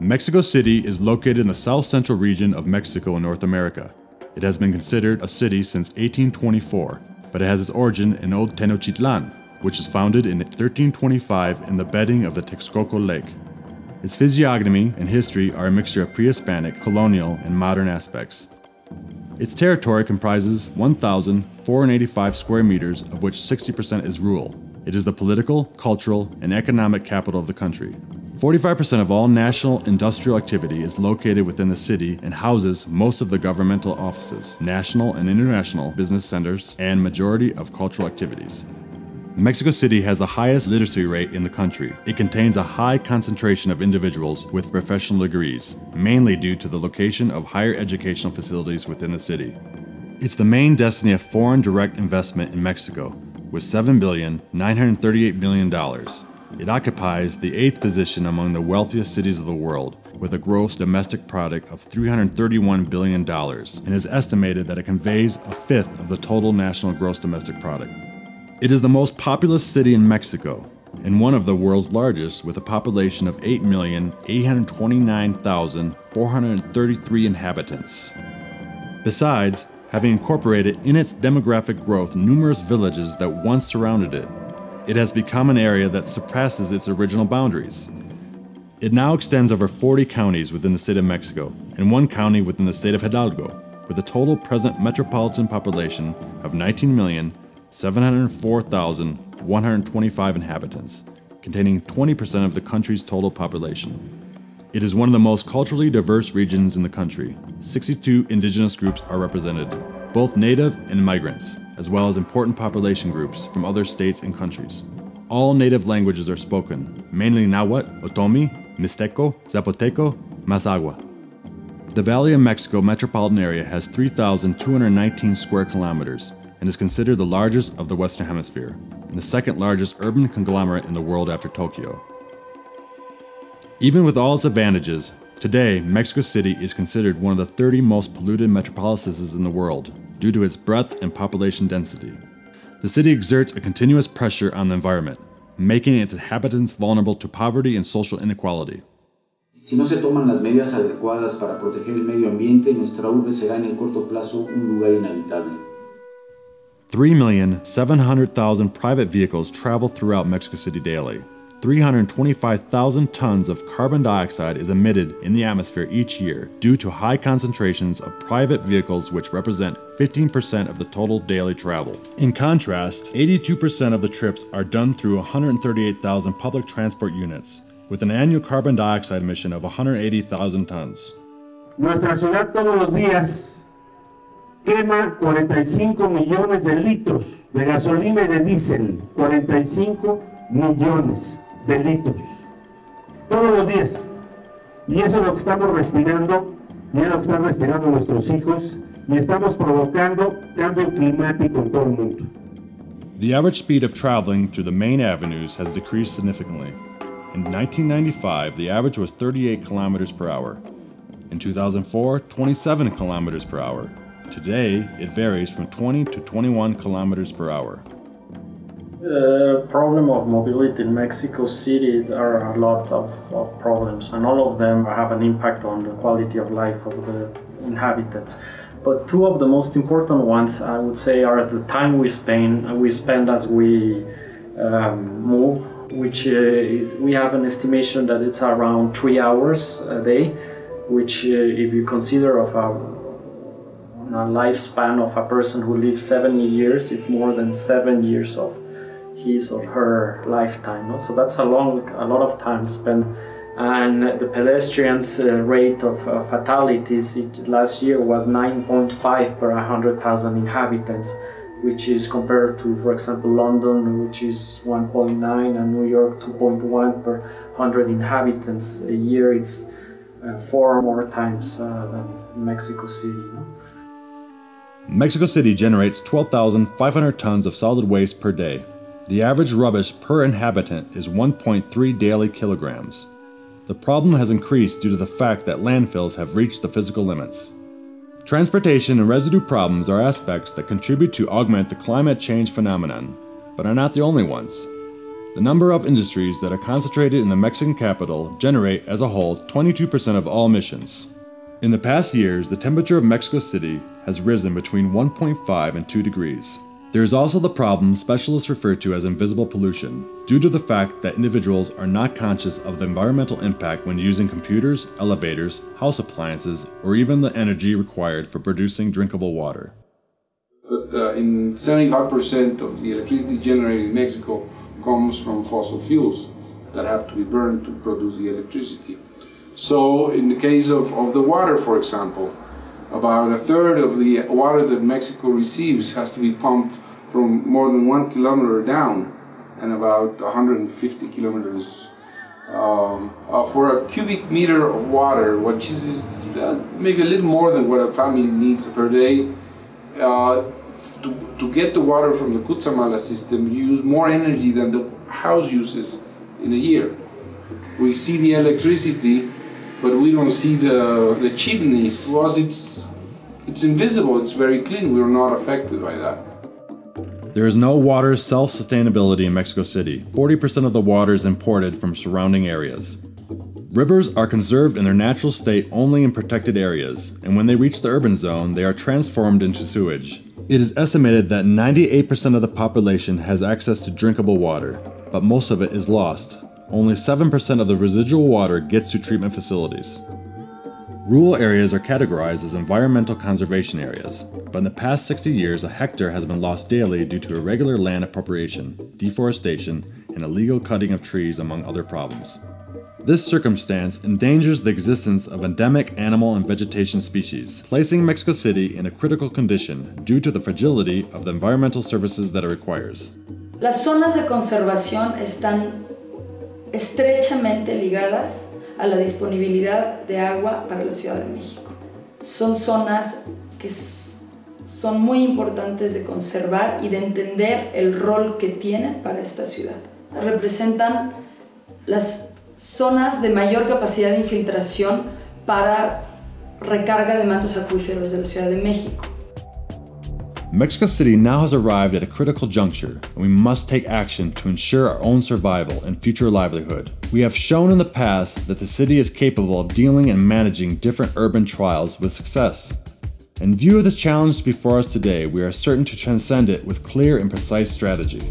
Mexico City is located in the south-central region of Mexico in North America. It has been considered a city since 1824, but it has its origin in Old Tenochtitlan, which was founded in 1325 in the bedding of the Texcoco Lake. Its physiognomy and history are a mixture of pre-Hispanic, colonial, and modern aspects. Its territory comprises 1,485 square meters, of which 60% is rural. It is the political, cultural, and economic capital of the country. 45% of all national industrial activity is located within the city and houses most of the governmental offices, national and international business centers, and majority of cultural activities. Mexico City has the highest literacy rate in the country. It contains a high concentration of individuals with professional degrees, mainly due to the location of higher educational facilities within the city. It's the main destiny of foreign direct investment in Mexico, with $7,938 million. It occupies the 8th position among the wealthiest cities of the world, with a gross domestic product of $331 billion, and is estimated that it conveys a fifth of the total national gross domestic product. It is the most populous city in Mexico, and one of the world's largest, with a population of 8,829,433 inhabitants. Besides, having incorporated in its demographic growth numerous villages that once surrounded it, it has become an area that surpasses its original boundaries. It now extends over 40 counties within the state of Mexico, and 1 county within the state of Hidalgo, with a total present metropolitan population of 19,704,125 inhabitants, containing 20% of the country's total population. It is one of the most culturally diverse regions in the country. 62 indigenous groups are represented, both native and migrants, as well as important population groups from other states and countries. All native languages are spoken, mainly Nahuatl, Otomi, Mixteco, Zapoteco, Mazahua. The Valley of Mexico metropolitan area has 3,219 square kilometers and is considered the largest of the Western Hemisphere, and the second largest urban conglomerate in the world after Tokyo. Even with all its advantages, today Mexico City is considered one of the 30 most polluted metropolises in the world due to its breadth and population density. The city exerts a continuous pressure on the environment, making its inhabitants vulnerable to poverty and social inequality. Si no se toman las medidas adecuadas para proteger el medio ambiente, nuestra urbe será en el corto plazo un lugar inhabitable. 3,700,000 private vehicles travel throughout Mexico City daily. 325,000 tons of carbon dioxide is emitted in the atmosphere each year due to high concentrations of private vehicles, which represent 15% of the total daily travel. In contrast, 82% of the trips are done through 138,000 public transport units, with an annual carbon dioxide emission of 180,000 tons. Nuestra ciudad todos los días quema 45 millones de litros de gasolina y de diésel. 45 millones de litros. Todos los días. Y eso es lo que estamos respirando, y es lo que están respirando nuestros hijos, y estamos provocando cambio climático en todo el mundo. The average speed of traveling through the main avenues has decreased significantly. In 1995, the average was 38 kilometers per hour. In 2004, 27 kilometers per hour. Today, it varies from 20 to 21 kilometers per hour. The problem of mobility in Mexico City, there are a lot of problems, and all of them have an impact on the quality of life of the inhabitants. But 2 of the most important ones, I would say, are the time we spend as we move, which we have an estimation that it's around 3 hours a day, which if you consider of a lifespan of a person who lives 70 years, it's more than 7 years of his or her lifetime. No? So that's a lot of time spent. And the pedestrians rate of fatalities last year was 9.5 per 100,000 inhabitants, which is compared to, for example, London, which is 1.9, and New York 2.1 per 100 inhabitants a year. It's 4 more times than Mexico City. No? Mexico City generates 12,500 tons of solid waste per day. The average rubbish per inhabitant is 1.3 daily kilograms. The problem has increased due to the fact that landfills have reached the physical limits. Transportation and residue problems are aspects that contribute to augment the climate change phenomenon, but are not the only ones. The number of industries that are concentrated in the Mexican capital generate, as a whole, 22% of all emissions. In the past years, the temperature of Mexico City has risen between 1.5 and 2 degrees. There is also the problem specialists refer to as invisible pollution, due to the fact that individuals are not conscious of the environmental impact when using computers, elevators, house appliances, or even the energy required for producing drinkable water. But in 75% of the electricity generated in Mexico comes from fossil fuels that have to be burned to produce the electricity. So in the case of the water, for example, about a third of the water that Mexico receives has to be pumped from more than 1 kilometer down and about 150 kilometers. For a cubic meter of water, which is maybe a little more than what a family needs per day, to get the water from the Cutzamala system, you use more energy than the house uses in a year. We see the electricity, but we don't see the chimneys. Because it's invisible, it's very clean, we're not affected by that. There is no water self-sustainability in Mexico City. 40% of the water is imported from surrounding areas. Rivers are conserved in their natural state only in protected areas, and when they reach the urban zone, they are transformed into sewage. It is estimated that 98% of the population has access to drinkable water, but most of it is lost. Only 7% of the residual water gets to treatment facilities. Rural areas are categorized as environmental conservation areas, but in the past 60 years, a hectare has been lost daily due to irregular land appropriation, deforestation, and illegal cutting of trees, among other problems. This circumstance endangers the existence of endemic animal and vegetation species, placing Mexico City in a critical condition due to the fragility of the environmental services that it requires. Las zonas de conservación están estrechamente ligadas a la disponibilidad de agua para la Ciudad de México. Son zonas que son muy importantes de conservar y de entender el rol que tienen para esta ciudad. Representan las zonas de mayor capacidad de infiltración para recarga de mantos acuíferos de la Ciudad de México. Mexico City now has arrived at a critical juncture, and we must take action to ensure our own survival and future livelihood. We have shown in the past that the city is capable of dealing and managing different urban trials with success. In view of the challenge before us today, we are certain to transcend it with clear and precise strategy.